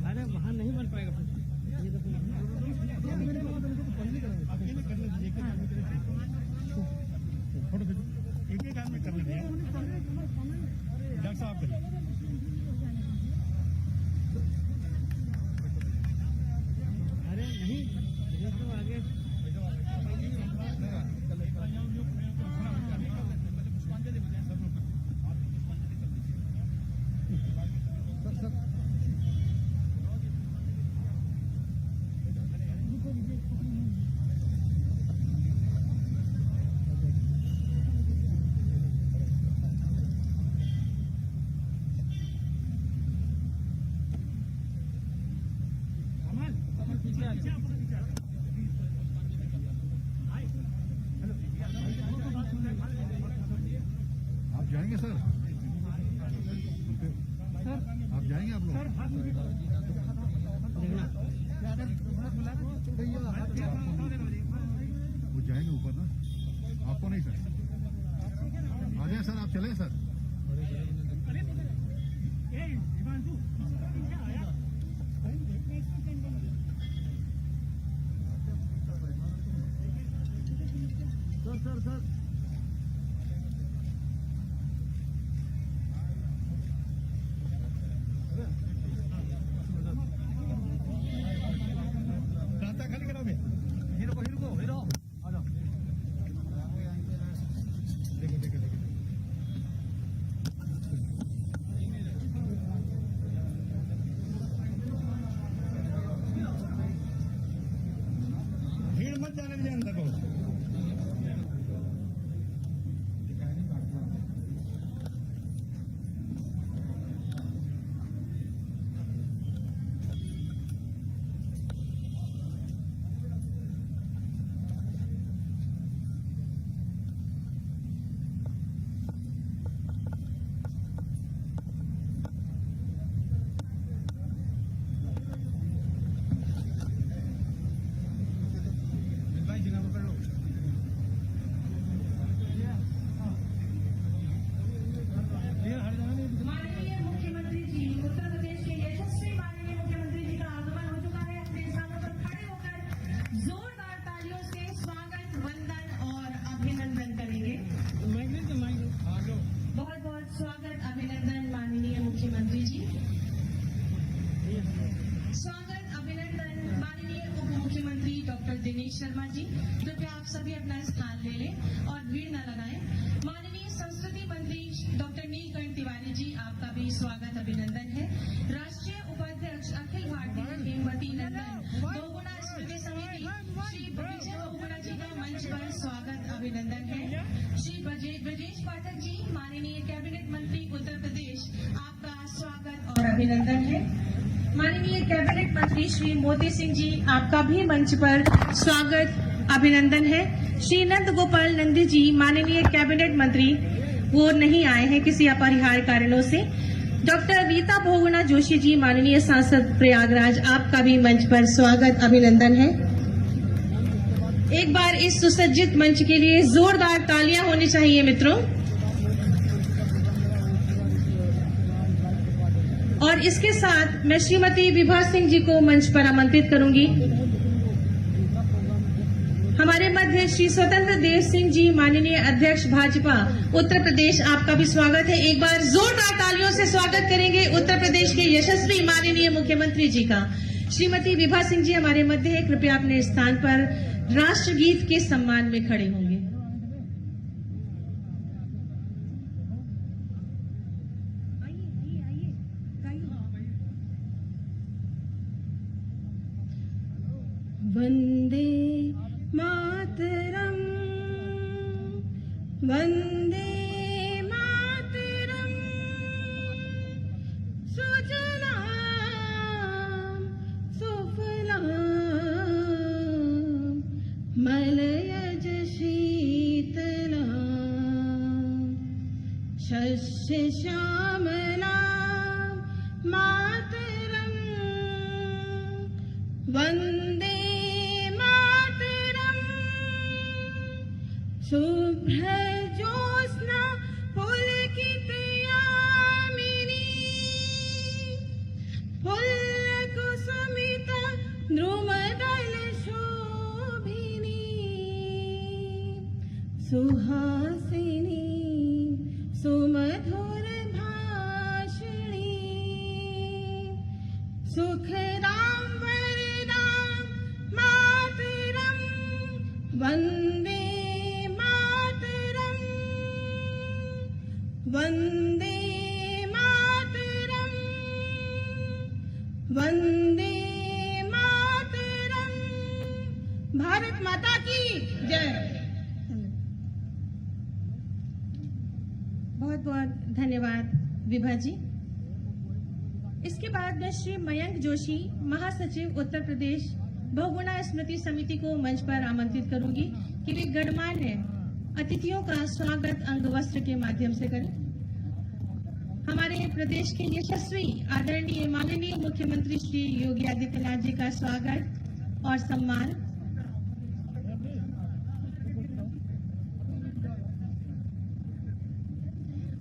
अरे वहाँ नहीं बन पाएगा एक एक आदमी कर लेंगे डॉक्टर साहब करिए। अरे नहीं तो आगे आप जाएंगे सर? आप जाएंगे आप लोग? वो जाएंगे ऊपर ना, आपको नहीं सर। आ जाए सर, आप चले सर। सर रास्ता खाली कराओगे? हीरो को आ जाओ। देखो भीड़ मत जाने दीजिए अंदर को। माननीय मुख्यमंत्री जी, उत्तर प्रदेश के यशस्वी माननीय मुख्यमंत्री जी का आगमन हो चुका है। अपने स्थानों पर खड़े होकर जोरदार तालियों से स्वागत, वंदन और अभिनंदन करेंगे। बहुत बहुत स्वागत, अभिनंदन माननीय मुख्यमंत्री जी। स्वागत, अभिनंदन माननीय उप मुख्यमंत्री डॉक्टर दिनेश शर्मा जी। कृपया आप सभी अपना स्थान ले लें और भीड़ न लगाएं। माननीय संस्कृति मंत्री डॉक्टर नीलकंठ तिवारी जी, आपका भी स्वागत, अभिनंदन है। राष्ट्रीय उपाध्यक्ष अखिल भारतीय हेमवती नंदन बहुगुणा स्मृति समिति श्री विजय बहुगुणा जी का मंच पर स्वागत, अभिनंदन है। श्री ब्रजेश पाठक जी, माननीय कैबिनेट मंत्री उत्तर प्रदेश, आपका स्वागत और अभिनंदन है। माननीय कैबिनेट मंत्री श्री मोती सिंह जी, आपका भी मंच पर स्वागत अभिनंदन है। श्री नंद गोपाल नंदी जी, माननीय कैबिनेट मंत्री, वो नहीं आए हैं किसी अपरिहार्य कारणों से। डॉक्टर रीता बहुगुणा जोशी जी, माननीय सांसद प्रयागराज, आपका भी मंच पर स्वागत अभिनंदन है। एक बार इस सुसज्जित मंच के लिए जोरदार तालियां होनी चाहिए मित्रों। और इसके साथ मैं श्रीमती विभा सिंह जी को मंच पर आमंत्रित करूंगी। हमारे मध्य श्री स्वतंत्र देव सिंह जी, माननीय अध्यक्ष भाजपा उत्तर प्रदेश, आपका भी स्वागत है। एक बार जोरदार तालियों से स्वागत करेंगे उत्तर प्रदेश के यशस्वी माननीय मुख्यमंत्री जी का। श्रीमती विभा सिंह जी हमारे मध्य है, कृपया अपने स्थान पर राष्ट्रगीत के सम्मान में खड़े होंगे। वंदे मातरम, वंदे मातरम, सुजलाम सुफलाम मलयज शीतलाम शस्य श्यामलाम मातरम, वंदे शुभ्र ज्योत्स्ना पुलकित यामिनी, फुल्लकुसुमित द्रुमदल शोभिनी, सुहासिनी सुमधुर भाषिणी, सुखदां वरदां मातरं, वन्दे वंदे मातरम, वंदे मातरम। भारत माता की जय। बहुत बहुत धन्यवाद विभा जी। इसके बाद मैं श्री मयंक जोशी, महासचिव उत्तर प्रदेश बहुगुणा स्मृति समिति को मंच पर आमंत्रित करूंगी कि वे गणमान्य अतिथियों का स्वागत अंग वस्त्र के माध्यम से करें। हमारे प्रदेश के यशस्वी आदरणीय माननीय मुख्यमंत्री श्री योगी आदित्यनाथ जी का स्वागत और सम्मान।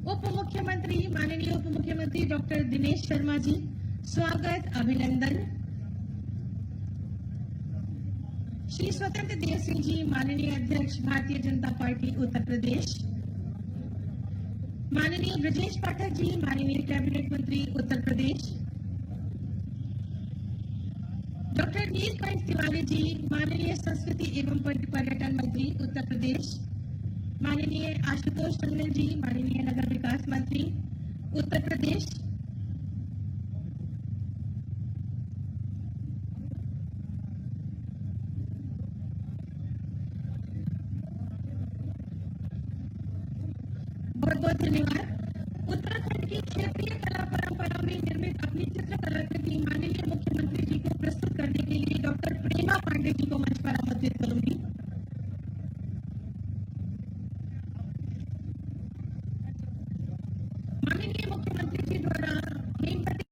उप मुख्यमंत्री माननीय उप मुख्यमंत्री डॉक्टर दिनेश शर्मा जी, स्वागत अभिनंदन। श्री स्वतंत्र देव सिंह जी, माननीय अध्यक्ष भारतीय जनता पार्टी उत्तर प्रदेश। माननीय ब्रजेश पाठक जी, माननीय कैबिनेट मंत्री उत्तर प्रदेश। डॉक्टर नीलकंठ तिवारी जी, माननीय संस्कृति एवं पर्यटन मंत्री उत्तर प्रदेश। माननीय आशुतोष टंडन जी, माननीय नगर विकास मंत्री उत्तर प्रदेश। बहुत बहुत धन्यवाद। उत्तराखंड की क्षेत्रीय कला परंपरा में निर्मित अपनी चित्रकला कृति माननीय मुख्यमंत्री जी को प्रस्तुत करने के लिए डॉक्टर प्रेमा पांडे जी को मंच पर आमंत्रित करूंगी। माननीय मुख्यमंत्री जी द्वारा हेमवती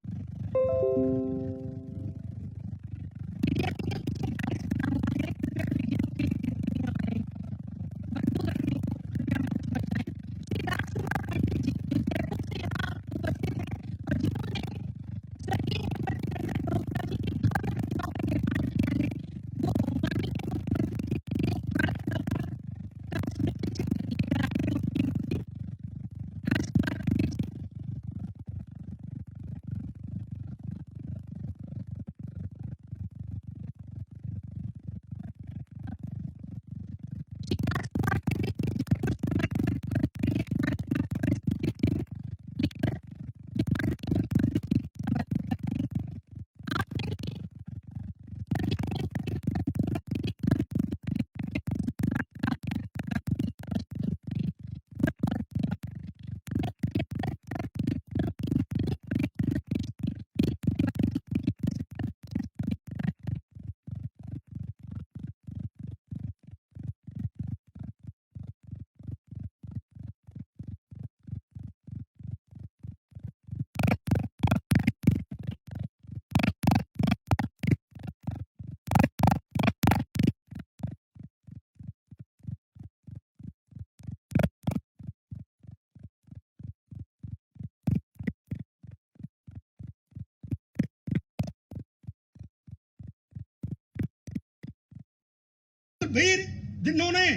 वीर जिन्होंने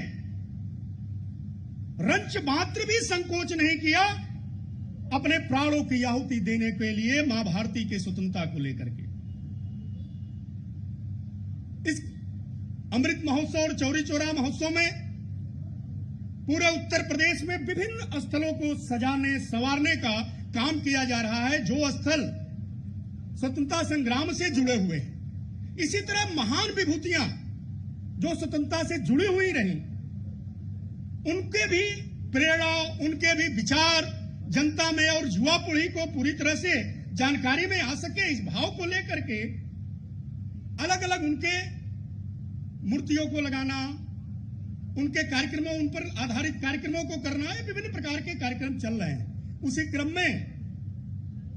रंच मात्र भी संकोच नहीं किया अपने प्राणों की आहुति देने के लिए मां भारती की स्वतंत्रता को लेकर के। इस अमृत महोत्सव और चौरी चौरा महोत्सव में पूरे उत्तर प्रदेश में विभिन्न स्थलों को सजाने संवारने का काम किया जा रहा है, जो स्थल स्वतंत्रता संग्राम से जुड़े हुए हैं। इसी तरह महान विभूतियां जो स्वतंत्रता से जुड़ी हुई रही, उनके भी प्रेरणा, उनके भी विचार जनता में और युवा पीढ़ी को पूरी तरह से जानकारी में आ सके, इस भाव को लेकर के अलग अलग उनके मूर्तियों को लगाना, उनके कार्यक्रमों, उन पर आधारित कार्यक्रमों को करना है। विभिन्न प्रकार के कार्यक्रम चल रहे हैं। उसी क्रम में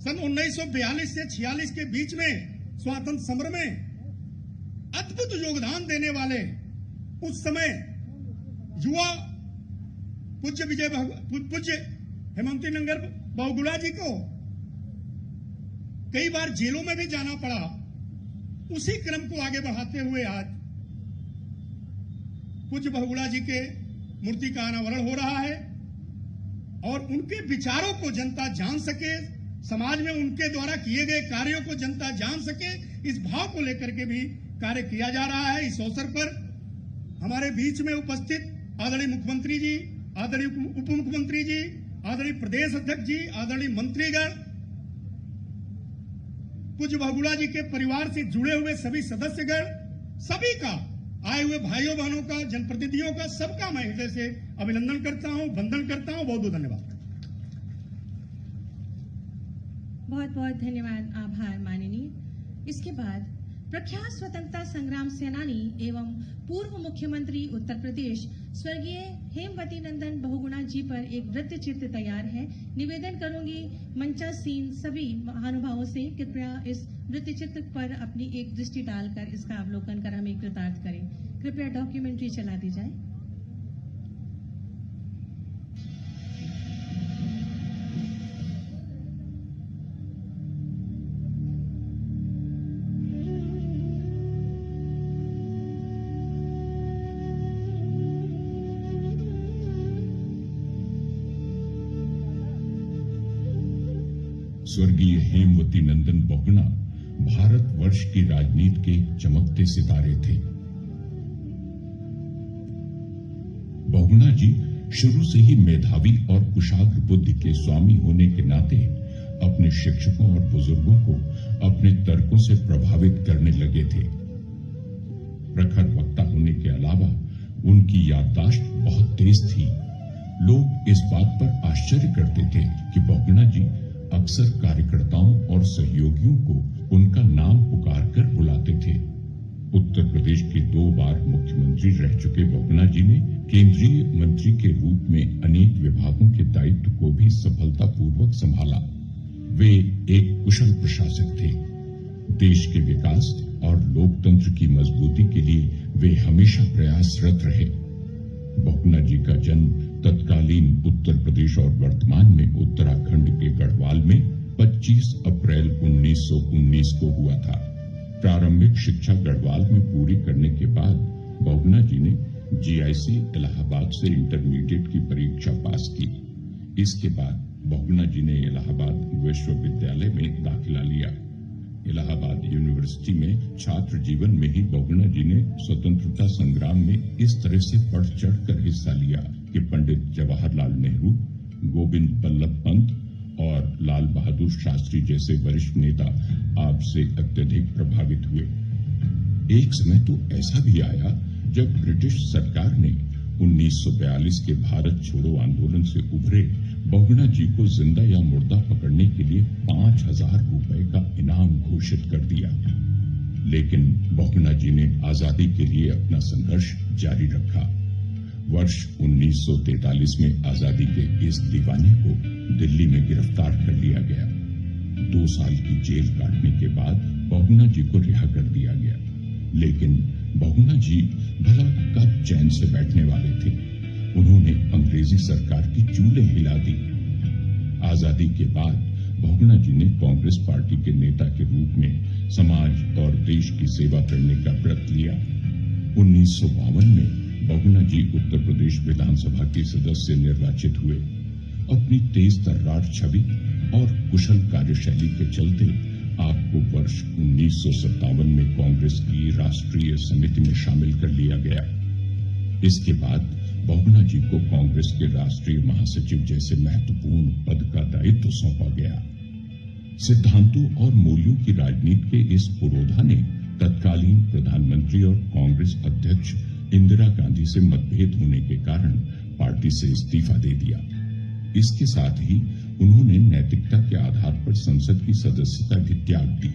सन 1942 से 46 के बीच में स्वातंत्र समर में अद्भुत योगदान देने वाले उस समय युवा पूज्य हेमंती नंगर बहुगुणा जी को कई बार जेलों में भी जाना पड़ा। उसी क्रम को आगे बढ़ाते हुए आज पूज्य बहुगुणा जी के मूर्ति का अनावरण हो रहा है और उनके विचारों को जनता जान सके, समाज में उनके द्वारा किए गए कार्यों को जनता जान सके, इस भाव को लेकर के भी कार्य किया जा रहा है। इस अवसर पर हमारे बीच में उपस्थित आदरणीय मुख्यमंत्री जी, आदरणीय उप मुख्यमंत्री जी, आदरणीय प्रदेश अध्यक्ष जी, आदरणीय मंत्रीगण, पूज्य बहुगुणा जी के परिवार से जुड़े हुए सभी सदस्यगण, सभी का, आए हुए भाइयों बहनों का, जनप्रतिनिधियों का, सबका मैं हृदय से अभिनंदन करता हूं, वंदन करता हूं। बहुत बहुत धन्यवाद। बहुत बहुत धन्यवाद, आभार माननीय। इसके बाद प्रख्यात स्वतंत्रता संग्राम सेनानी एवं पूर्व मुख्यमंत्री उत्तर प्रदेश स्वर्गीय हेमवती नंदन बहुगुणा जी पर एक वृत्त चित्र तैयार है। निवेदन करूंगी मंचासीन सभी महानुभावों से कृपया इस वृत्त चित्र पर अपनी एक दृष्टि डालकर इसका अवलोकन कर हमें कृतार्थ करें। कृपया डॉक्यूमेंट्री चला दी जाए। स्वर्गीय हेमवती नंदन बहुगुणा भारतवर्ष की राजनीति के चमकते सितारे थे। बहुगुणा जी शुरू से ही मेधावी और कुशाग्र बुद्धि के स्वामी होने के नाते अपने शिक्षकों और बुजुर्गों को अपने तर्कों से प्रभावित करने लगे थे। प्रखर वक्ता होने के अलावा उनकी याददाश्त बहुत तेज थी। लोग इस बात पर आश्चर्य करते थे कि बहुगुणा जी अक्सर कार्यकर्ताओं और सहयोगियों को उनका नाम पुकार कर बुलाते थे। उत्तर प्रदेश के 2 बार मुख्यमंत्री रह चुके बहुगुणा जी ने केंद्रीय मंत्री के रूप में अनेक विभागों के दायित्व को भी सफलतापूर्वक संभाला। वे एक कुशल प्रशासक थे। देश के विकास और लोकतंत्र की मजबूती के लिए वे हमेशा प्रयासरत रहे। बहुगुणा जी का जन्म तत्कालीन उत्तर प्रदेश और वर्तमान में उत्तराखंड के गढ़वाल में 25 अप्रैल 1919 को हुआ था। प्रारंभिक शिक्षा गढ़वाल में पूरी करने के बाद बहुगुणा जी ने जीआईसी इलाहाबाद से इंटरमीडिएट की परीक्षा पास की। इसके बाद बहुगुणा जी ने इलाहाबाद विश्वविद्यालय में दाखिला लिया। इलाहाबाद यूनिवर्सिटी में छात्र जीवन में ही बहुगुणा जी ने स्वतंत्रता संग्राम में इस तरह से बढ़ चढ़कर हिस्सा लिया कि पंडित जवाहरलाल नेहरू, गोविंद बल्लभ पंत और लाल बहादुर शास्त्री जैसे वरिष्ठ नेता आपसे अत्यधिक प्रभावित हुए। एक समय तो ऐसा भी आया जब ब्रिटिश सरकार ने 1942 के भारत छोड़ो आंदोलन से उभरे बहुगुणा जी को जिंदा या मुर्दा पकड़ने के लिए 5,000 रुपए का इनाम घोषित कर दिया। लेकिन बहुगुणा जी ने आजादी के लिए अपना संघर्ष जारी रखा। वर्ष 1943 में आजादी के इस दीवाने को दिल्ली में गिरफ्तार कर लिया गया। 2 साल की जेल काटने के बाद बहुगुणा जी को रिहा कर दिया गया। लेकिन बहुगुणा जी भला कब चैन से बैठने वाले थे। उन्होंने अंग्रेजी सरकार की चूल्हे हिला दी। आजादी के बाद बहुगुणा जी ने कांग्रेस पार्टी के नेता के रूप में समाज और देश की सेवा करने का व्रत लिया। 1952 में बहुगुणा जी उत्तर प्रदेश विधानसभा के सदस्य निर्वाचित हुए। अपनी तेज तर्रार छवि और कुशल कार्यशैली के चलते आपको वर्ष 1957 में कांग्रेस की राष्ट्रीय समिति में शामिल कर लिया गया। इसके बाद बहुगुणा जी को कांग्रेस के राष्ट्रीय महासचिव जैसे महत्वपूर्ण पद का दायित्व सौंपा गया। सिद्धांतों और मूल्यों की राजनीति के इस पुरोधा ने तत्कालीन प्रधानमंत्री और कांग्रेस अध्यक्ष इंदिरा गांधी से मतभेद होने के कारण पार्टी से इस्तीफा दे दिया। इसके साथ ही उन्होंने नैतिकता के आधार पर संसद की सदस्यता भी त्याग दी।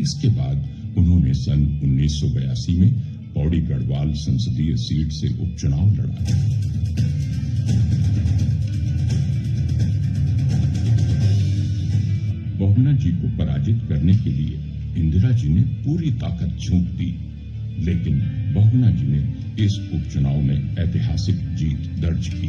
इसके बाद उन्होंने सन 1982 में पौड़ी गढ़वाल संसदीय सीट से उपचुनाव लड़ा। बहुगुणा जी को पराजित करने के लिए इंदिरा जी ने पूरी ताकत झोंक दी, लेकिन बहुगुणा जी ने इस उपचुनाव में ऐतिहासिक जीत दर्ज की।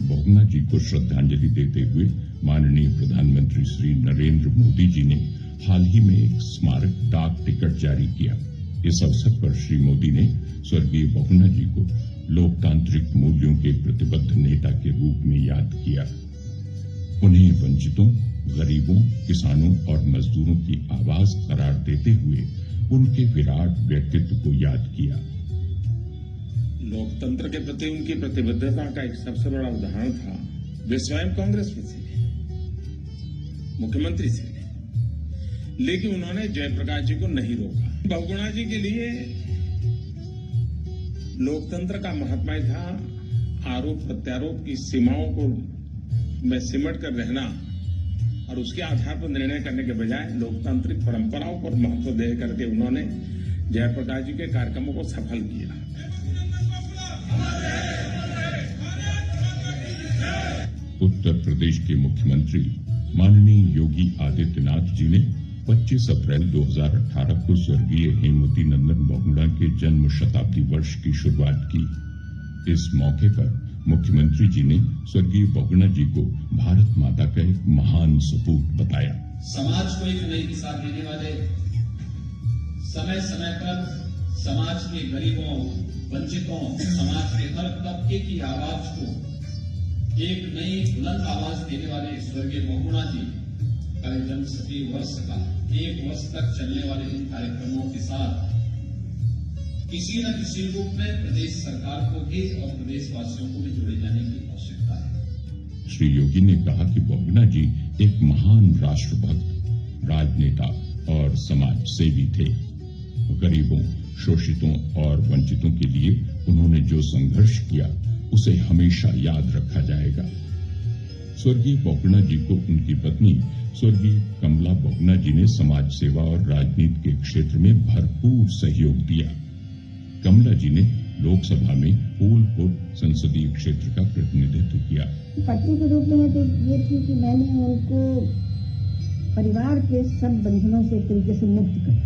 बहुगुणा जी को श्रद्धांजलि देते हुए माननीय प्रधानमंत्री श्री नरेंद्र मोदी जी ने हाल ही में एक स्मारक डाक टिकट जारी किया। इस अवसर पर श्री मोदी ने स्वर्गीय बहुगुणा जी को लोकतांत्रिक मूल्यों के प्रतिबद्ध नेता के रूप में याद किया। उन्हें वंचितों, गरीबों, किसानों और मजदूरों की आवाज करार देते हुए उनके विराट व्यक्तित्व को याद किया। लोकतंत्र के प्रति उनकी प्रतिबद्धता का एक सबसे बड़ा उदाहरण था। वे स्वयं कांग्रेस में थे, मुख्यमंत्री थे, लेकिन उन्होंने जयप्रकाश जी को नहीं रोका। बहुगुणा जी के लिए लोकतंत्र का महात्मा था आरोप प्रत्यारोप की सीमाओं को में सिमट कर रहना और उसके आधार पर निर्णय करने के बजाय लोकतांत्रिक परंपराओं पर महत्व दे करके उन्होंने जयप्रकाश जी के कार्यक्रमों को सफल किया। उत्तर प्रदेश के मुख्यमंत्री माननीय योगी आदित्यनाथ जी ने 25 अप्रैल 2018 को स्वर्गीय हेमवती नंदन बहुगुणा के जन्म शताब्दी वर्ष की शुरुआत की। इस मौके पर मुख्यमंत्री जी ने स्वर्गीय बहुगुणा जी को भारत माता का एक महान सपूत बताया। समाज को एक नई दिशा देने वाले, समय समय पर समाज के गरीबों, वंचितों, समाज के हर तबके की आवाज को एक नई बुलंद आवाज देने वाले स्वर्गीय बहुगुणा जी का जन्म 100 वर्ष का 1 वर्ष तक चलने वाले इन कार्यक्रमों के साथ किसी न किसी रूप में प्रदेश सरकार को भी और प्रदेशवासियों को भी जोड़े जाने की आवश्यकता है। श्री योगी ने कहा कि बहुगुणा जी एक महान राष्ट्रभक्त, राजनेता और समाज सेवी थे। गरीबों, शोषितों और वंचितों के लिए उन्होंने जो संघर्ष किया उसे हमेशा याद रखा जाएगा। स्वर्गीय बहुगुणा जी को उनकी पत्नी स्वर्गीय कमला बहुगुणा जी ने समाज सेवा और राजनीति के क्षेत्र में भरपूर सहयोग दिया। कमला जी ने लोकसभा में फूलपुर संसदीय क्षेत्र का प्रतिनिधित्व किया। पत्नी के रूप में तो ये थी कि मैंने उनको परिवार के सब बंधनों से एक तरीके से मुक्त कर,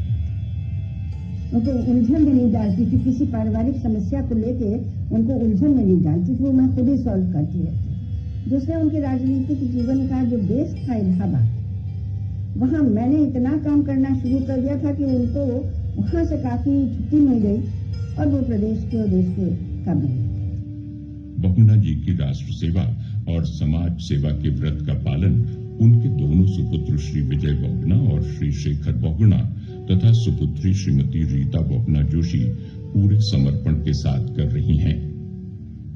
उनको उलझन में नहीं डालती थी। किसी पारिवारिक समस्या को लेके उनको उलझन में नहीं डालती थी, वो मैं खुद ही सॉल्व करती रहती। दूसरा, उनके राजनीतिक जीवन का जो बेस था इलाहाबाद, वहाँ मैंने इतना काम करना शुरू कर दिया था कि उनको वहाँ से काफी छुट्टी मिल गई और वो प्रदेश के और देश के काम में। बहुगुणा जी की राष्ट्र सेवा और समाज सेवा के व्रत का पालन उनके दोनों सुपुत्र श्री विजय बहुगुणा और श्री शेखर बहुगुणा तथा सुपुत्री श्रीमती रीता बहुगुणा जोशी पूरे समर्पण के साथ कर रही हैं।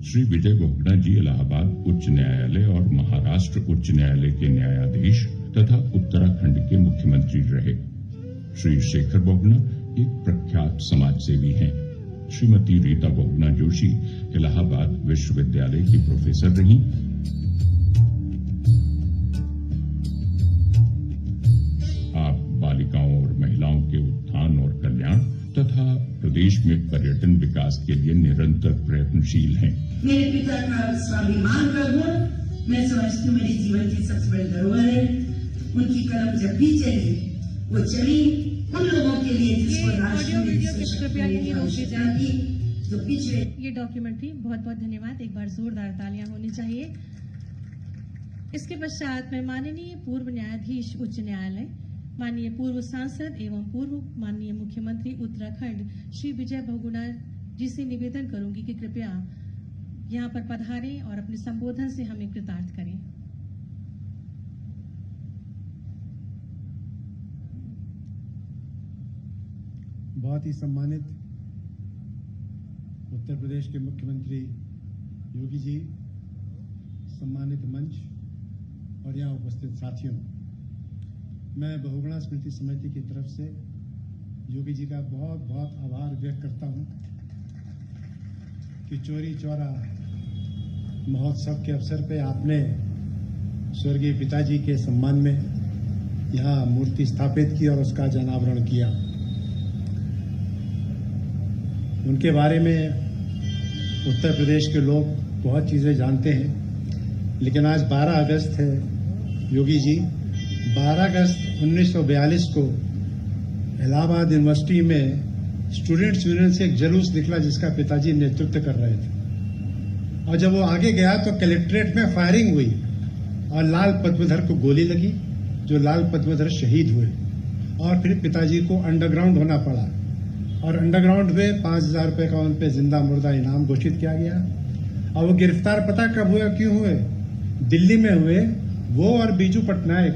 श्री विजय बहुगुणा जी इलाहाबाद उच्च न्यायालय और महाराष्ट्र उच्च न्यायालय के न्यायाधीश तथा उत्तराखंड के मुख्यमंत्री रहे। श्री शेखर बहुगुणा एक प्रख्यात समाजसेवी हैं। श्रीमती रीता बहुगुणा जोशी इलाहाबाद विश्वविद्यालय की प्रोफेसर रहीं। आप बालिकाओं और महिलाओं के उत्थान और कल्याण तथा प्रदेश में पर्यटन विकास के लिए निरंतर प्रयत्नशील हैं। मेरे पिता का स्वाभिमान का गुण मैं समझती हूँ मेरे जीवन की सबसे बड़ी धरोहर है। उनकी कलम जब भी चली, वो चली उन लोगों के लिए जिसको राष्ट्र में आवश्यकता थी। जो पिछले ये डॉक्यूमेंट्री, बहुत बहुत धन्यवाद, एक बार जोरदार तालियां होनी चाहिए। इसके पश्चात मैं माननीय पूर्व न्यायाधीश उच्च न्यायालय, माननीय पूर्व सांसद एवं पूर्व माननीय मुख्यमंत्री उत्तराखंड श्री विजय बहुगुणा जी से निवेदन करूंगी कि कृपया यहाँ पर पधारें और अपने संबोधन से हमें कृतार्थ करें। बहुत ही सम्मानित उत्तर प्रदेश के मुख्यमंत्री योगी जी, सम्मानित मंच और यहाँ उपस्थित साथियों, मैं बहुगुणा स्मृति समिति की तरफ से योगी जी का बहुत बहुत आभार व्यक्त करता हूँ कि चौरी चौरा महोत्सव के अवसर पे आपने स्वर्गीय पिताजी के सम्मान में यहाँ मूर्ति स्थापित की और उसका जनावरण किया। उनके बारे में उत्तर प्रदेश के लोग बहुत चीज़ें जानते हैं, लेकिन आज 12 अगस्त है योगी जी। 12 अगस्त 1942 को इलाहाबाद यूनिवर्सिटी में स्टूडेंट्स यूनियन से एक जुलूस निकला जिसका पिताजी नेतृत्व कर रहे थे, और जब वो आगे गया तो कलेक्ट्रेट में फायरिंग हुई और लाल पद्मधर को गोली लगी, जो लाल पद्मधर शहीद हुए, और फिर पिताजी को अंडरग्राउंड होना पड़ा, और अंडरग्राउंड में 5,000 रुपए का उन पे जिंदा मुर्दा इनाम घोषित किया गया। और वो गिरफ्तार पता कब हुए, क्यों हुए? दिल्ली में हुए। वो और बीजू पटनायक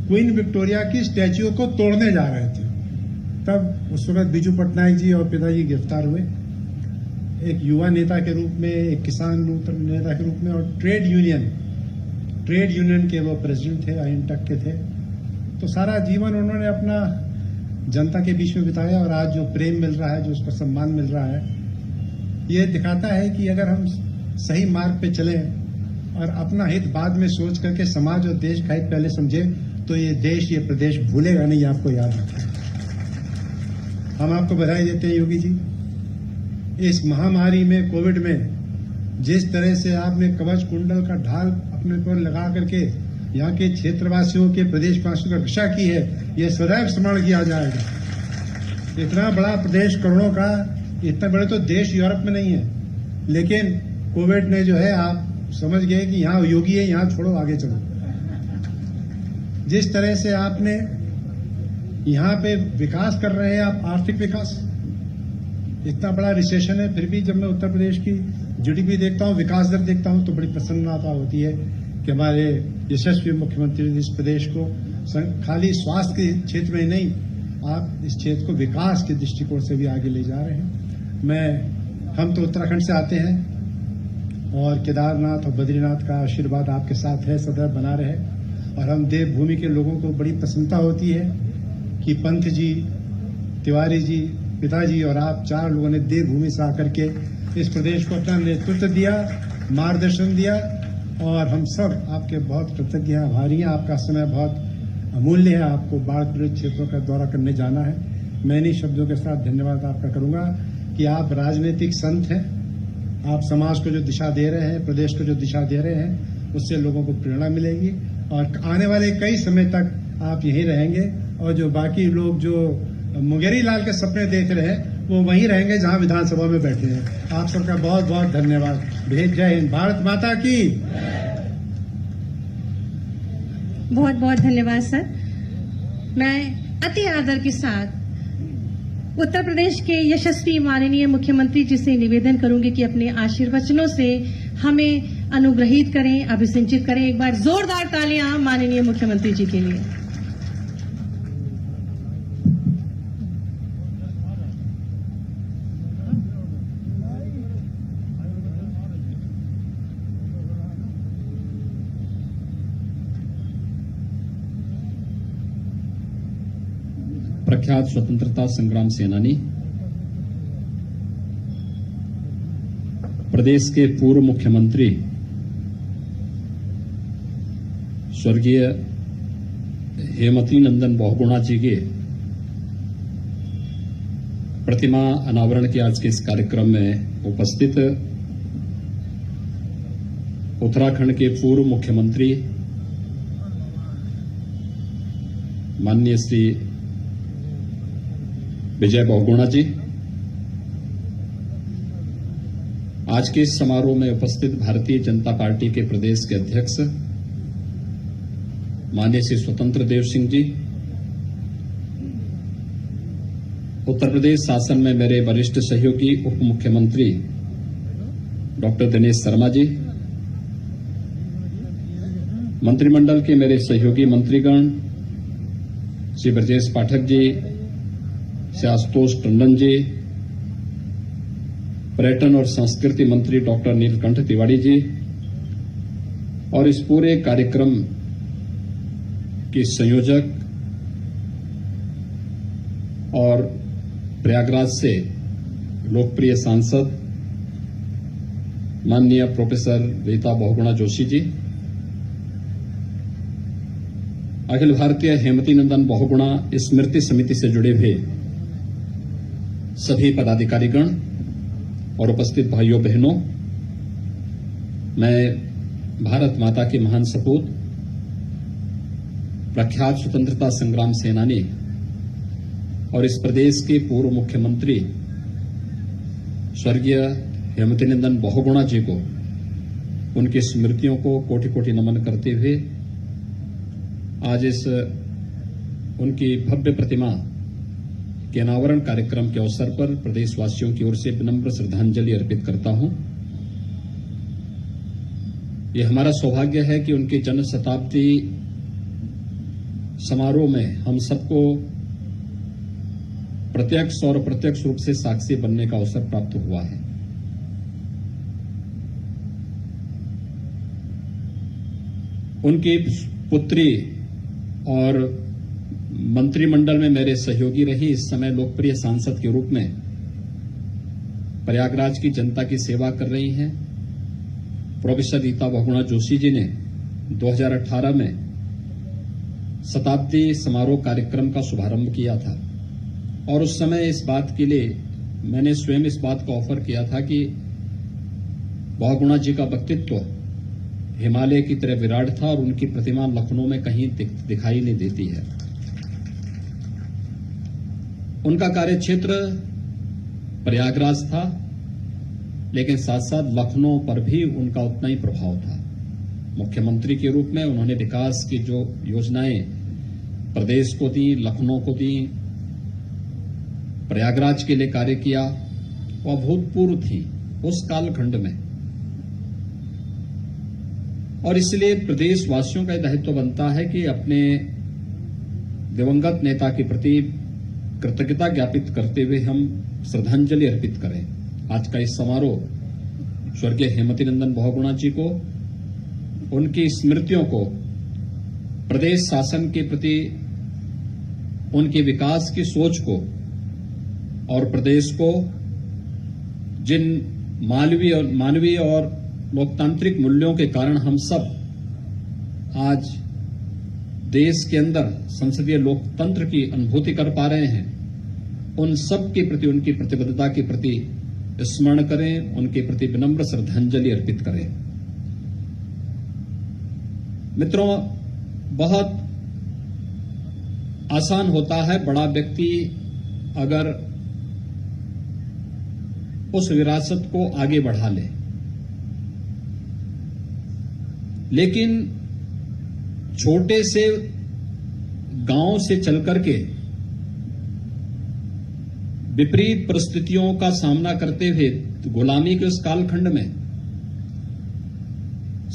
क्वीन विक्टोरिया की स्टैच्यू को तोड़ने जा रहे थे, तब उस वक्त बीजू पटनायक जी और पिताजी गिरफ्तार हुए। एक युवा नेता के रूप में, एक किसान नेता के रूप में, और ट्रेड यूनियन के वो प्रेसिडेंट थे, आइनटक के थे। तो सारा जीवन उन्होंने अपना जनता के बीच में बिताया, और आज जो प्रेम मिल रहा है, जो उसको सम्मान मिल रहा है, ये दिखाता है कि अगर हम सही मार्ग पे चलें और अपना हित बाद में सोच करके समाज और देश का हित पहले समझे, तो ये देश, ये प्रदेश भूलेगा नहीं, आपको याद रखें। हम आपको बधाई देते हैं योगी जी। इस महामारी में, कोविड में, जिस तरह से आपने कवच कुंडल का ढाल अपने पर लगा करके यहाँ के क्षेत्रवासियों के, प्रदेशवासियों की रक्षा की है, यह सदैव स्मरण किया जाएगा। इतना बड़ा प्रदेश करोड़ों का, इतने बड़े तो देश यूरोप में नहीं है, लेकिन कोविड ने जो है, आप समझ गए कि यहाँ योगी है, यहाँ छोड़ो, आगे चलो। जिस तरह से आपने यहाँ पे विकास कर रहे हैं आप, आर्थिक विकास, इतना बड़ा रिसेशन है, फिर भी जब मैं उत्तर प्रदेश की जीडीपी देखता हूँ, विकास दर देखता हूँ, तो बड़ी प्रसन्नता होती है कि हमारे यशस्वी मुख्यमंत्री इस प्रदेश को खाली स्वास्थ्य के क्षेत्र में नहीं, आप इस क्षेत्र को विकास के दृष्टिकोण से भी आगे ले जा रहे हैं। हम तो उत्तराखंड से आते हैं, और केदारनाथ और बद्रीनाथ का आशीर्वाद आपके साथ है, सदैव बना रहे। और हम देवभूमि के लोगों को बड़ी प्रसन्नता होती है कि पंत जी, तिवारी जी, पिताजी और आप 4 लोगों ने देवभूमि से आकर के इस प्रदेश को अपना नेतृत्व दिया, मार्गदर्शन दिया, और हम सब आपके बहुत कृतज्ञ हैं, आभारी हैं। आपका समय बहुत अमूल्य है, आपको बाढ़ पीड़ित क्षेत्रों का दौरा करने जाना है। मैं इन्हीं शब्दों के साथ धन्यवाद आपका करूंगा कि आप राजनीतिक संत हैं, आप समाज को जो दिशा दे रहे हैं, प्रदेश को जो दिशा दे रहे हैं, उससे लोगों को प्रेरणा मिलेगी, और आने वाले कई समय तक आप यहीं रहेंगे, और जो बाकी लोग जो मुंगेरी लाल के सपने देख रहे हैं, वो वहीं रहेंगे जहां विधानसभा में बैठे हैं। आप सबका बहुत बहुत धन्यवाद। जय हिंद, भारत माता की। बहुत बहुत धन्यवाद सर। मैं अति आदर के साथ उत्तर प्रदेश के यशस्वी माननीय मुख्यमंत्री जी से निवेदन करूंगी कि अपने आशीर्वचनों से हमें अनुग्रहित करें, अभिसिंचित करें। एक बार जोरदार तालियां माननीय मुख्यमंत्री जी के लिए। प्रख्यात स्वतंत्रता संग्राम सेनानी, प्रदेश के पूर्व मुख्यमंत्री स्वर्गीय हेमवती नंदन बहुगुणा जी के प्रतिमा अनावरण के आज के इस कार्यक्रम में उपस्थित उत्तराखंड के पूर्व मुख्यमंत्री माननीय श्री विजय बहुगुणा जी, आज के इस समारोह में उपस्थित भारतीय जनता पार्टी के प्रदेश के अध्यक्ष माननीय श्री स्वतंत्र देव सिंह जी, उत्तर प्रदेश शासन में मेरे वरिष्ठ सहयोगी उप मुख्यमंत्री डॉक्टर दिनेश शर्मा जी, मंत्रिमंडल के मेरे सहयोगी मंत्रीगण श्री ब्रजेश पाठक जी, श्री आशुतोष टंडन जी, पर्यटन और संस्कृति मंत्री डॉक्टर नीलकंठ तिवारी जी और इस पूरे कार्यक्रम के संयोजक और प्रयागराज से लोकप्रिय सांसद माननीय प्रोफेसर रीता बहुगुणा जोशी जी, अखिल भारतीय हेमवती नंदन बहुगुणा स्मृति समिति से जुड़े हुए सभी पदाधिकारीगण और उपस्थित भाइयों बहनों, मैं भारत माता के महान सपूत, प्रख्यात स्वतंत्रता संग्राम सेनानी और इस प्रदेश के पूर्व मुख्यमंत्री स्वर्गीय हेमवती नंदन बहुगुणा जी को, उनकी स्मृतियों को कोटि कोटि नमन करते हुए आज इस उनकी भव्य प्रतिमा के अनावरण कार्यक्रम के अवसर पर प्रदेशवासियों की ओर से विनम्र श्रद्धांजलि अर्पित करता हूं। यह हमारा सौभाग्य है कि उनके जन्म शताब्दी समारोह में हम सबको प्रत्यक्ष और अप्रत्यक्ष रूप से साक्षी बनने का अवसर प्राप्त हुआ है। उनकी पुत्री और मंत्रिमंडल में मेरे सहयोगी रही, इस समय लोकप्रिय सांसद के रूप में प्रयागराज की जनता की सेवा कर रही हैं, प्रोफेसर रीता बहुगुणा जोशी जी ने 2018 में शताब्दी समारोह कार्यक्रम का शुभारंभ किया था और उस समय इस बात के लिए मैंने स्वयं इस बात का ऑफर किया था कि बहुगुणा जी का व्यक्तित्व हिमालय की तरह विराट था और उनकी प्रतिमा लखनऊ में कहीं दिखाई नहीं देती है। उनका कार्यक्षेत्र प्रयागराज था, लेकिन साथ साथ लखनऊ पर भी उनका उतना ही प्रभाव था। मुख्यमंत्री के रूप में उन्होंने विकास की जो योजनाएं प्रदेश को दी, लखनऊ को दी, प्रयागराज के लिए कार्य किया, वह अभूतपूर्व थी उस कालखंड में। और इसलिए प्रदेशवासियों का दायित्व बनता है कि अपने दिवंगत नेता के प्रति कृतज्ञता ज्ञापित करते हुए हम श्रद्धांजलि अर्पित करें। आज का इस समारोह स्वर्गीय हेमवती नंदन बहुगुणा जी को, उनकी स्मृतियों को, प्रदेश शासन के प्रति उनके विकास की सोच को और प्रदेश को जिन मानवीय और लोकतांत्रिक मूल्यों के कारण हम सब आज देश के अंदर संसदीय लोकतंत्र की अनुभूति कर पा रहे हैं, उन सब के प्रति उनकी प्रतिबद्धता के प्रति स्मरण करें, उनके प्रति विनम्र श्रद्धांजलि अर्पित करें। मित्रों, बहुत आसान होता है बड़ा व्यक्ति अगर उस विरासत को आगे बढ़ा ले, लेकिन छोटे से गांव से चलकर के विपरीत परिस्थितियों का सामना करते हुए गुलामी के उस कालखंड में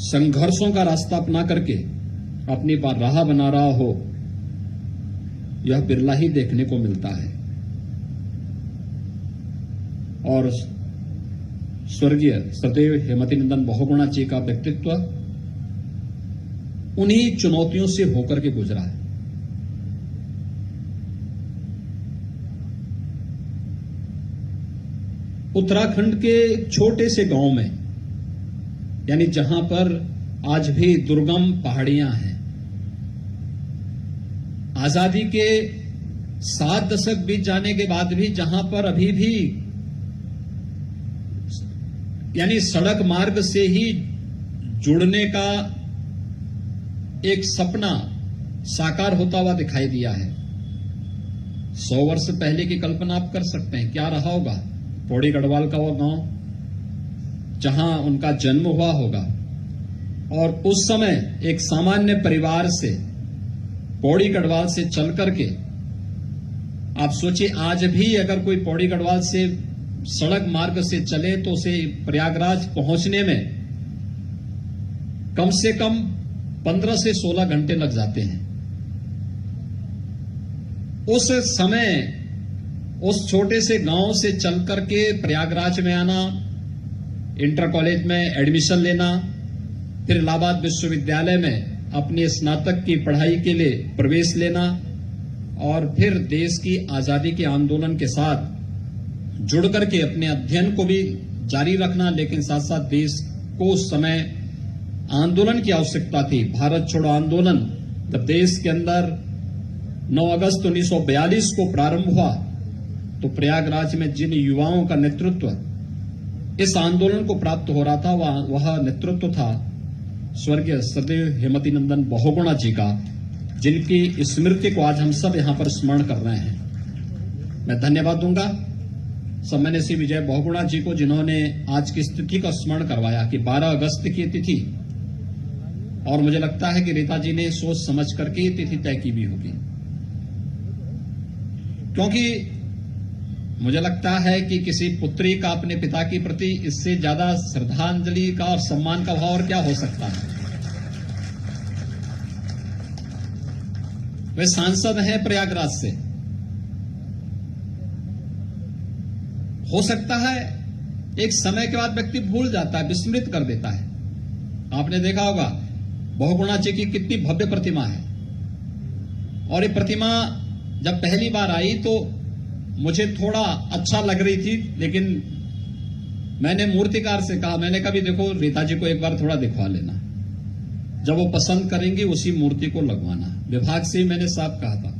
संघर्षों का रास्ता अपना करके अपनी राह बना रहा हो, यह बिरला ही देखने को मिलता है। और स्वर्गीय सदैव हेमवती नंदन बहुगुणा जी का व्यक्तित्व उन्हीं चुनौतियों से होकर के गुजरा है। उत्तराखंड के छोटे से गांव में, यानी जहां पर आज भी दुर्गम पहाड़ियां हैं, आजादी के 7 दशक बीत जाने के बाद भी जहां पर अभी भी यानी सड़क मार्ग से ही जुड़ने का एक सपना साकार होता हुआ दिखाई दिया है। 100 वर्ष पहले की कल्पना आप कर सकते हैं क्या रहा होगा। पौड़ी गढ़वाल का वो गांव जहां उनका जन्म हुआ होगा और उस समय एक सामान्य परिवार से पौड़ी गढ़वाल से चल करके, आप सोचिए आज भी अगर कोई पौड़ी गढ़वाल से सड़क मार्ग से चले तो उसे प्रयागराज पहुंचने में कम से कम 15 से 16 घंटे लग जाते हैं। उस समय उस छोटे से गांव से चल करके प्रयागराज में आना, इंटर कॉलेज में एडमिशन लेना, फिर इलाहाबाद विश्वविद्यालय में अपनी स्नातक की पढ़ाई के लिए प्रवेश लेना और फिर देश की आजादी के आंदोलन के साथ जुड़ करके अपने अध्ययन को भी जारी रखना, लेकिन साथ साथ देश को उस समय आंदोलन की आवश्यकता थी। भारत छोड़ो आंदोलन जब देश के अंदर 9 अगस्त 1942 को प्रारंभ हुआ तो प्रयागराज में जिन युवाओं का नेतृत्व इस आंदोलन को प्राप्त हो रहा था वह नेतृत्व था स्वर्गीय सदैव हेमवती नंदन बहुगुणा जी का, जिनकी स्मृति को आज हम सब यहां पर स्मरण कर रहे हैं। मैं धन्यवाद दूंगा सम्मान्य श्री विजय बहुगुणा जी को, जिन्होंने आज की स्थिति का स्मरण करवाया कि 12 अगस्त की तिथि, और मुझे लगता है कि रीता जी ने सोच समझ करके ये तिथि तय की भी होगी, क्योंकि मुझे लगता है कि किसी पुत्री का अपने पिता के प्रति इससे ज्यादा श्रद्धांजलि का और सम्मान का भाव और क्या हो सकता है। वे सांसद हैं प्रयागराज से, हो सकता है एक समय के बाद व्यक्ति भूल जाता है, विस्मृत कर देता है। आपने देखा होगा बहुगुणा जी की कितनी भव्य प्रतिमा है, और ये प्रतिमा जब पहली बार आई तो मुझे थोड़ा अच्छा लग रही थी, लेकिन मैंने मूर्तिकार से कहा, मैंने कहा भी देखो रीता जी को एक बार थोड़ा दिखवा लेना, जब वो पसंद करेंगी उसी मूर्ति को लगवाना। विभाग से ही मैंने साफ कहा था,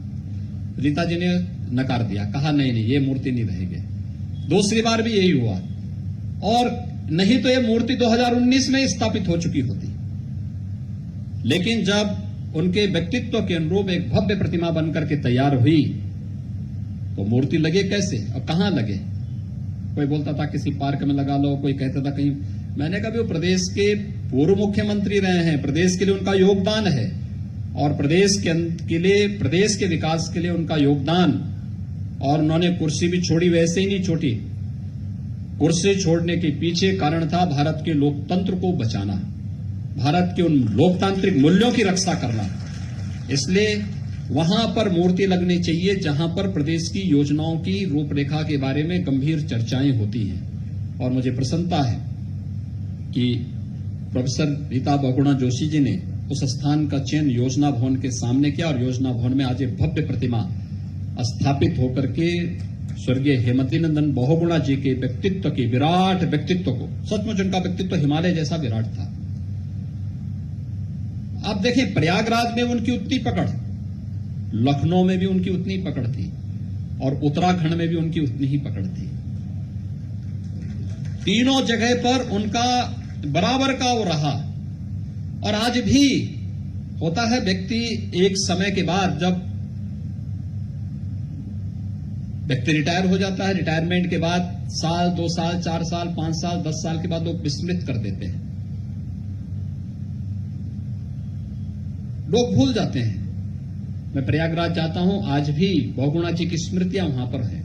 रीता जी ने नकार दिया, कहा नहीं ये मूर्ति नहीं रहेगी। दूसरी बार भी यही हुआ, और नहीं तो ये मूर्ति 2019 में स्थापित हो चुकी होती। लेकिन जब उनके व्यक्तित्व के अनुरूप एक भव्य प्रतिमा बनकर के तैयार हुई तो मूर्ति लगे कैसे और कहां लगे। कोई बोलता था किसी पार्क में लगा लो, कोई कहता था कहीं। मैंने कहा वो प्रदेश के पूर्व मुख्यमंत्री रहे हैं, प्रदेश के लिए उनका योगदान है, और प्रदेश के लिए, प्रदेश के विकास के लिए उनका योगदान, और उन्होंने कुर्सी भी छोड़ी, वैसे ही नहीं छोड़ी। कुर्सी छोड़ने के पीछे कारण था भारत के लोकतंत्र को बचाना, भारत के उन लोकतांत्रिक मूल्यों की रक्षा करना। इसलिए वहां पर मूर्ति लगनी चाहिए जहां पर प्रदेश की योजनाओं की रूपरेखा के बारे में गंभीर चर्चाएं होती हैं। और मुझे प्रसन्नता है कि प्रोफेसर रीता बहुगुणा जोशी जी ने उस स्थान का चयन योजना भवन के सामने किया, और योजना भवन में आज एक भव्य प्रतिमा स्थापित होकर के स्वर्गीय हेमवती नंदन बहुगुणा जी के व्यक्तित्व के, विराट व्यक्तित्व को, सचमुच उनका व्यक्तित्व हिमालय जैसा विराट था। आप देखें प्रयागराज में उनकी उतनी पकड़, लखनऊ में भी उनकी उतनी पकड़ थी, और उत्तराखंड में भी उनकी उतनी ही पकड़ थी। तीनों जगह पर उनका बराबर का वो रहा। और आज भी होता है, व्यक्ति एक समय के बाद जब व्यक्ति रिटायर हो जाता है, रिटायरमेंट के बाद साल, 2 साल, 4 साल, 5 साल, 10 साल के बाद लोग विस्मृत कर देते हैं, लोग भूल जाते हैं। मैं प्रयागराज जाता हूं, आज भी बहुगुणा जी की स्मृतियां वहां पर हैं।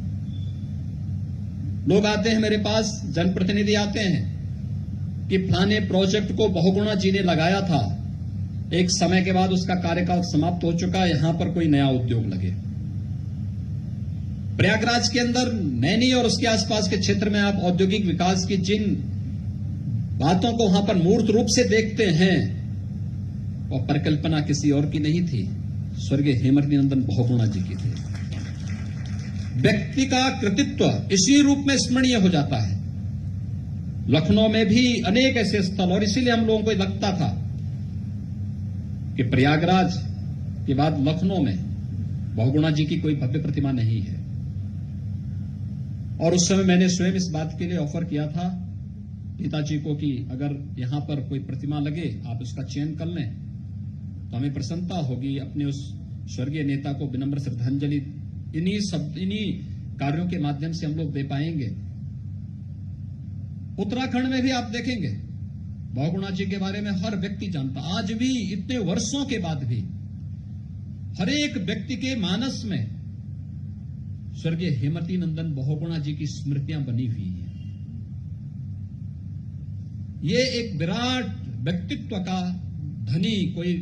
लोग आते हैं मेरे पास, जनप्रतिनिधि आते हैं कि फलाने प्रोजेक्ट को बहुगुणा जी ने लगाया था, एक समय के बाद उसका कार्यकाल समाप्त हो चुका, यहां पर कोई नया उद्योग लगे। प्रयागराज के अंदर नैनी और उसके आसपास के क्षेत्र में आप औद्योगिक विकास की जिन बातों को वहां पर मूर्त रूप से देखते हैं, और परिकल्पना किसी और की नहीं थी, स्वर्गीय हेमवती नंदन बहुगुणा जी की थी। व्यक्ति का कृतित्व इसी रूप में स्मरणीय हो जाता है। लखनऊ में भी अनेक ऐसे स्थल, और इसीलिए हम लोगों को लगता था कि प्रयागराज के बाद लखनऊ में बहुगुणा जी की कोई भव्य प्रतिमा नहीं है। और उस समय मैंने स्वयं इस बात के लिए ऑफर किया था रीता जी को कि अगर यहां पर कोई प्रतिमा लगे, आप उसका चयन कर लें तो हमें प्रसन्नता होगी। अपने उस स्वर्गीय नेता को विनम्र श्रद्धांजलि इन्हीं कार्यों के माध्यम से हम लोग दे पाएंगे। उत्तराखंड में भी आप देखेंगे बहुगुणा जी के बारे में हर व्यक्ति जानता। आज भी इतने वर्षों के बाद भी हर एक व्यक्ति के मानस में स्वर्गीय हेमवती नंदन बहुगुणा जी की स्मृतियां बनी हुई है। ये एक विराट व्यक्तित्व का धनी कोई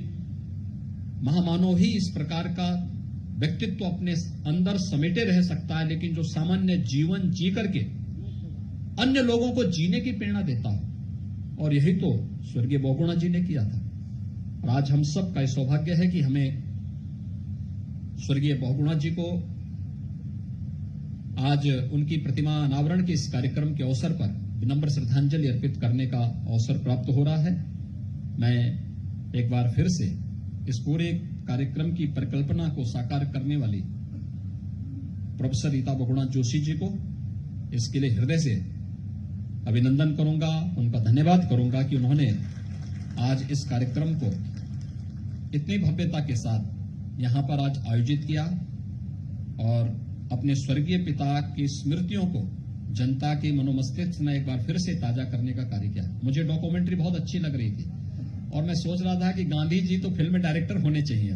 महामानव ही इस प्रकार का व्यक्तित्व अपने अंदर समेटे रह सकता है, लेकिन जो सामान्य जीवन जी करके अन्य लोगों को जीने की प्रेरणा देता हो, और यही तो स्वर्गीय बहुगुणा जी ने किया था। और आज हम सब का सौभाग्य है कि हमें स्वर्गीय बहुगुणा जी को आज उनकी प्रतिमा अनावरण के इस कार्यक्रम के अवसर पर विनम्र श्रद्धांजलि अर्पित करने का अवसर प्राप्त हो रहा है। मैं एक बार फिर से इस पूरे कार्यक्रम की परिकल्पना को साकार करने वाली प्रोफेसर रीता बहुगुणा जोशी जी को इसके लिए हृदय से अभिनंदन करूंगा, उनका धन्यवाद करूंगा कि उन्होंने आज इस कार्यक्रम को इतनी भव्यता के साथ यहां पर आज आयोजित किया और अपने स्वर्गीय पिता की स्मृतियों को जनता के मनोमस्तिष्क में एक बार फिर से ताजा करने का कार्य किया। मुझे डॉक्यूमेंट्री बहुत अच्छी लग रही थी और मैं सोच रहा था कि गांधी जी तो फिल्म डायरेक्टर होने चाहिए।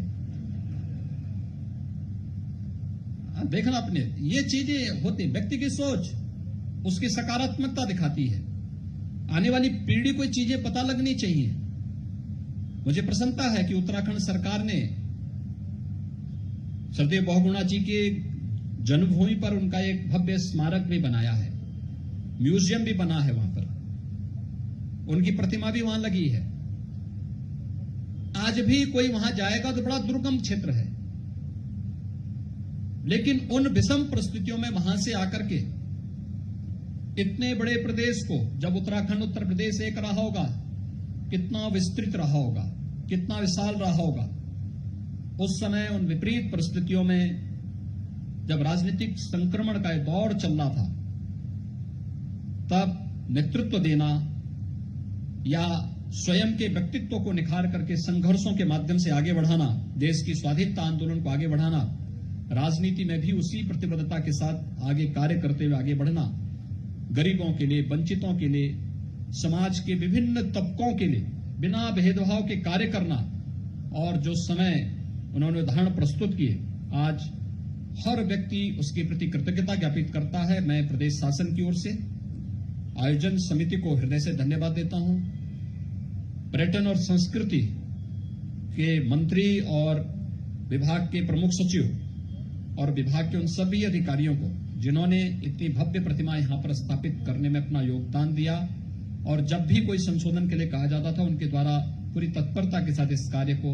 देखना अपने ये चीजें होती, व्यक्ति की सोच उसकी सकारात्मकता दिखाती है। आने वाली पीढ़ी को चीजें पता लगनी चाहिए। मुझे प्रसन्नता है कि उत्तराखंड सरकार ने श्रद्धेय बहुगुणा जी के जन्मभूमि पर उनका एक भव्य स्मारक भी बनाया है, म्यूजियम भी बना है, वहां पर उनकी प्रतिमा भी वहां लगी है। आज भी कोई वहां जाएगा तो बड़ा दुर्गम क्षेत्र है, लेकिन उन विषम परिस्थितियों में वहां से आकर के इतने बड़े प्रदेश को, जब उत्तराखंड उत्तर प्रदेश एक रहा होगा, कितना विस्तृत रहा होगा, कितना विशाल रहा होगा। उस समय उन विपरीत परिस्थितियों में जब राजनीतिक संक्रमण का दौर चल रहा था, तब नेतृत्व देना या स्वयं के व्यक्तित्व को निखार करके संघर्षों के माध्यम से आगे बढ़ाना, देश की स्वाधीनता आंदोलन को आगे बढ़ाना, राजनीति में भी उसी प्रतिबद्धता के साथ आगे कार्य करते हुए आगे बढ़ना, गरीबों के लिए, वंचितों के लिए, समाज के विभिन्न तबकों के लिए बिना भेदभाव के कार्य करना, और जो समय उन्होंने उदाहरण प्रस्तुत किए, आज हर व्यक्ति उसके प्रति कृतज्ञता ज्ञापित करता है। मैं प्रदेश शासन की ओर से आयोजन समिति को हृदय से धन्यवाद देता हूं। पर्यटन और संस्कृति के मंत्री और विभाग के प्रमुख सचिव और विभाग के उन सभी अधिकारियों को जिन्होंने इतनी भव्य प्रतिमा यहां पर स्थापित करने में अपना योगदान दिया, और जब भी कोई संशोधन के लिए कहा जाता था उनके द्वारा पूरी तत्परता के साथ इस कार्य को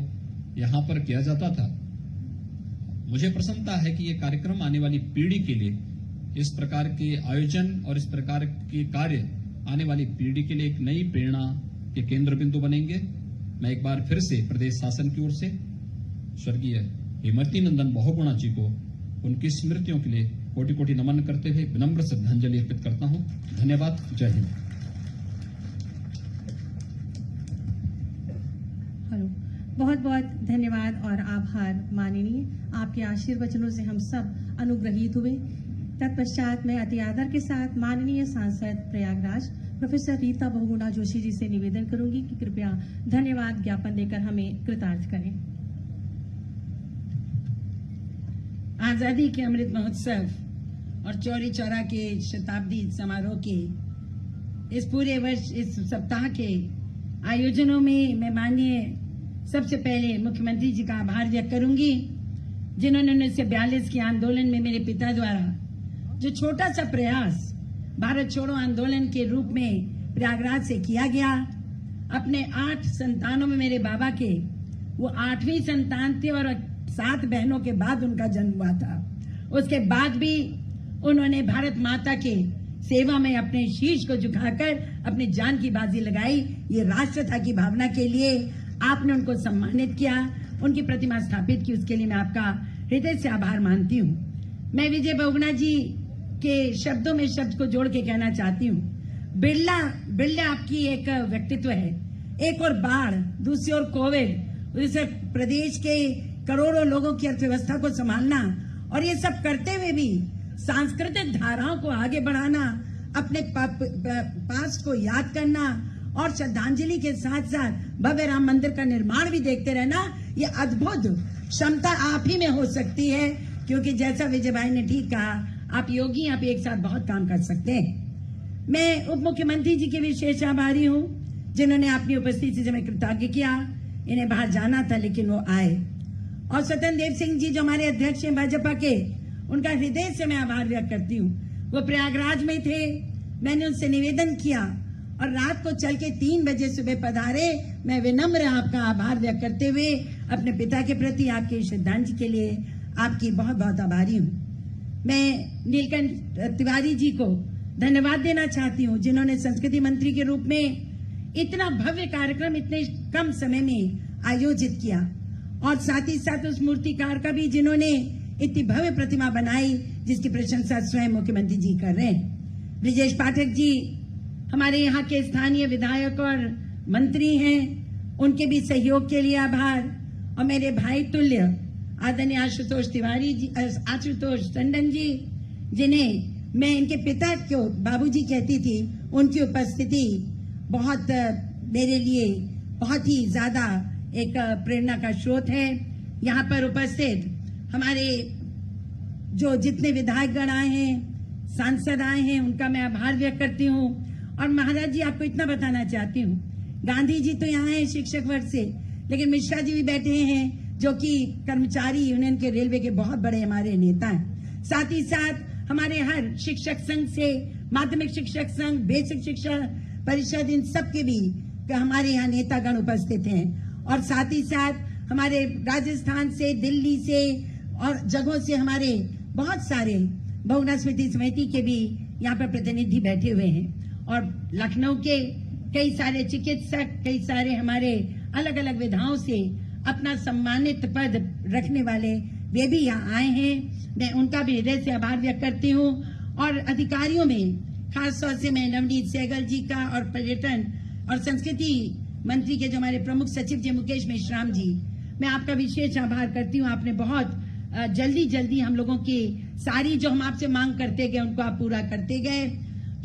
यहां पर किया जाता था। मुझे प्रसन्नता है कि ये कार्यक्रम आने वाली पीढ़ी के लिए, इस प्रकार के आयोजन और इस प्रकार के कार्य आने वाली पीढ़ी के लिए एक नई प्रेरणा के केंद्र बिंदु बनेंगे। मैं एक बार फिर से प्रदेश शासन की ओर से स्वर्गीय हेमवती नंदन बहुगुणा जी को उनकी स्मृतियों के लिए कोटि कोटि नमन करते हुए विनम्र श्रद्धांजलि अर्पित करता हूं। धन्यवाद। जय हिंद। हेलो, बहुत बहुत धन्यवाद और आभार माननीय। आपके आशीर्वचनों से हम सब अनुग्रहित हुए। तत्पश्चात मैं अति आदर के साथ माननीय सांसद प्रयागराज प्रोफेसर रीता बहुगुणा जोशी जी से निवेदन करूंगी कि कृपया धन्यवाद ज्ञापन देकर हमें कृतार्थ करें। आजादी के अमृत महोत्सव और चौरी चौरा के शताब्दी समारोह के इस पूरे वर्ष, इस सप्ताह के आयोजनों में मैं माननीय सबसे पहले मुख्यमंत्री जी का आभार व्यक्त करूंगी, जिन्होंने 1942 के आंदोलन में मेरे पिता द्वारा जो छोटा सा प्रयास भारत छोड़ो आंदोलन के रूप में प्रयागराज से किया गया। अपने 8 संतानों में मेरे बाबा के वो 8वीं संतान थे और 7 बहनों के बाद उनका जन्म हुआ था। उसके बाद भी उन्होंने भारत माता के सेवा में अपने शीश को झुकाकर अपनी जान की बाजी लगाई। ये राष्ट्रता की भावना के लिए आपने उनको सम्मानित किया, उनकी प्रतिमा स्थापित की, उसके लिए मैं आपका हृदय से आभार मानती हूँ। मैं विजय बहुगुणा जी के शब्दों में शब्द को जोड़ के कहना चाहती हूँ, बिरला आपकी एक व्यक्तित्व है, एक और बाढ़, दूसरी ओर कोविड, जैसे प्रदेश के करोड़ों लोगों की अर्थव्यवस्था को संभालना, और ये सब करते हुए भी सांस्कृतिक धाराओं को आगे बढ़ाना, अपने पास्ट को याद करना और श्रद्धांजलि के साथ साथ भव्य राम मंदिर का निर्माण भी देखते रहना, ये अद्भुत क्षमता आप ही में हो सकती है, क्योंकि जैसा विजय भाई ने ठीक कहा, आप योगी, आप एक साथ बहुत काम कर सकते हैं। मैं उप मुख्यमंत्री जी के विशेष आभारी हूँ, जिन्होंने अपनी उपस्थिति से मैं कृतज्ञ किया। इन्हें बाहर जाना था लेकिन वो आए। और स्वतंत्र देव सिंह जी जो हमारे अध्यक्ष हैं भाजपा के, उनका हृदय से मैं आभार व्यक्त करती हूँ। वो प्रयागराज में थे, मैंने उनसे निवेदन किया और रात को चल के 3 बजे सुबह पधारे। मैं विनम्र आपका आभार व्यक्त करते हुए अपने पिता के प्रति आपकी श्रद्धांजलि के लिए आपकी बहुत बहुत आभारी हूँ। मैं नीलकंठ तिवारी जी को धन्यवाद देना चाहती हूँ, जिन्होंने संस्कृति मंत्री के रूप में इतना भव्य कार्यक्रम इतने कम समय में आयोजित किया, और साथ ही साथ उस मूर्तिकार का भी जिन्होंने इतनी भव्य प्रतिमा बनाई, जिसकी प्रशंसा स्वयं मुख्यमंत्री जी कर रहे हैं। ब्रिजेश पाठक जी हमारे यहाँ के स्थानीय विधायक और मंत्री हैं, उनके भी सहयोग के लिए आभार। और मेरे भाई तुल्य आदरणीय आशुतोष तिवारी जी, आशुतोष टंडन जी, जिन्हें मैं इनके पिता को बाबूजी कहती थी, उनकी उपस्थिति बहुत मेरे लिए बहुत ही ज्यादा एक प्रेरणा का स्रोत है। यहाँ पर उपस्थित हमारे जो जितने विधायकगण आए हैं, सांसद आए हैं, उनका मैं आभार व्यक्त करती हूँ। और महाराज जी, आपको इतना बताना चाहती हूँ, गांधी जी तो यहाँ हैं शिक्षक वर्ग से, लेकिन मिश्रा जी भी बैठे हैं जो कि कर्मचारी यूनियन के रेलवे के बहुत बड़े हमारे नेता हैं। साथ ही साथ हमारे हर शिक्षक संघ से, माध्यमिक शिक्षक संघ, बेसिक शिक्षा परिषद, इन सब के भी हमारे यहाँ नेतागण उपस्थित हैं। और साथ ही साथ हमारे राजस्थान से, दिल्ली से और जगहों से हमारे बहुत सारे बहुगुणा स्मृति समिति के भी यहाँ पर प्रतिनिधि बैठे हुए हैं। और लखनऊ के कई सारे चिकित्सक, कई सारे हमारे अलग अलग विधाओं से अपना सम्मानित पद रखने वाले वे भी यहाँ आए हैं। मैं उनका भी हृदय से आभार व्यक्त करती हूँ। और अधिकारियों में खास तौर से मैं नवनीत सहगल जी का और पर्यटन और संस्कृति मंत्री के जो हमारे प्रमुख सचिव जी मुकेश मेश्राम जी, मैं आपका विशेष आभार करती हूँ। आपने बहुत जल्दी हम लोगों की सारी जो हम आपसे मांग करते गए उनको आप पूरा करते गए।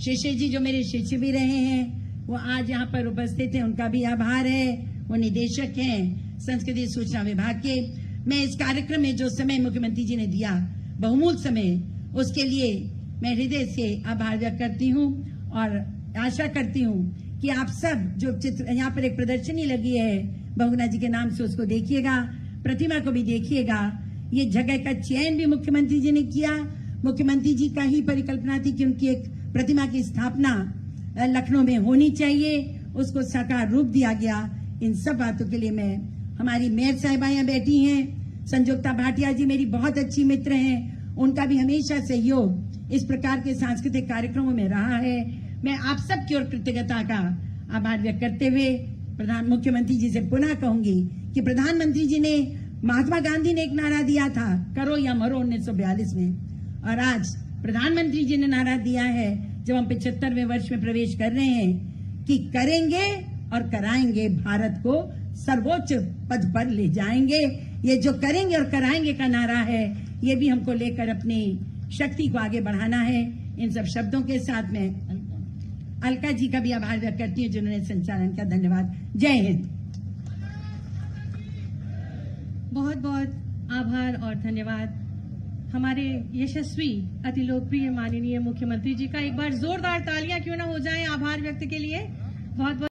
शिष्य जी जो मेरे शिष्य भी रहे हैं, वो आज यहाँ पर उपस्थित हैं, उनका भी आभार है। वो निदेशक हैं संस्कृति सूचना विभाग के। मैं इस कार्यक्रम में जो समय मुख्यमंत्री जी ने दिया, बहुमूल्य समय, उसके लिए मैं हृदय से आभार व्यक्त करती हूँ। और आशा करती हूँ कि आप सब जो चित्र यहाँ पर एक प्रदर्शनी लगी है बहुगुणा जी के नाम से, उसको देखिएगा, प्रतिमा को भी देखिएगा। ये जगह का चयन भी मुख्यमंत्री जी ने किया। मुख्यमंत्री जी का ही परिकल्पना थी कि उनकी एक प्रतिमा की स्थापना लखनऊ में होनी चाहिए, उसको साकार रूप दिया गया। इन सब बातों के लिए मैं, हमारी मेयर साहिबा यहाँ बैठी हैं, संजुक्ता भाटिया जी मेरी बहुत अच्छी मित्र हैं, उनका भी हमेशा सहयोग इस प्रकार के सांस्कृतिक कार्यक्रमों में रहा है। मैं आप सब की ओर कृतज्ञता का आभार व्यक्त करते हुए मुख्यमंत्री जी से पुनः कहूंगी कि प्रधानमंत्री जी ने, महात्मा गांधी ने एक नारा दिया था, करो या मरो, 1942 में, और आज प्रधानमंत्री जी ने नारा दिया है जब हम 75वें वर्ष में प्रवेश कर रहे हैं कि करेंगे और कराएंगे, भारत को सर्वोच्च पद पर ले जाएंगे। ये जो करेंगे और कराएंगे का नारा है, ये भी हमको लेकर अपनी शक्ति को आगे बढ़ाना है। इन सब शब्दों के साथ में अलका जी का भी आभार व्यक्त करती हूँ, जिन्होंने संचालन का। धन्यवाद। जय हिंद। बहुत बहुत आभार और धन्यवाद हमारे यशस्वी, अति लोकप्रिय माननीय मुख्यमंत्री जी का। एक बार जोरदार तालियां क्यों ना हो जाएं आभार व्यक्त के लिए। बहुत बहुत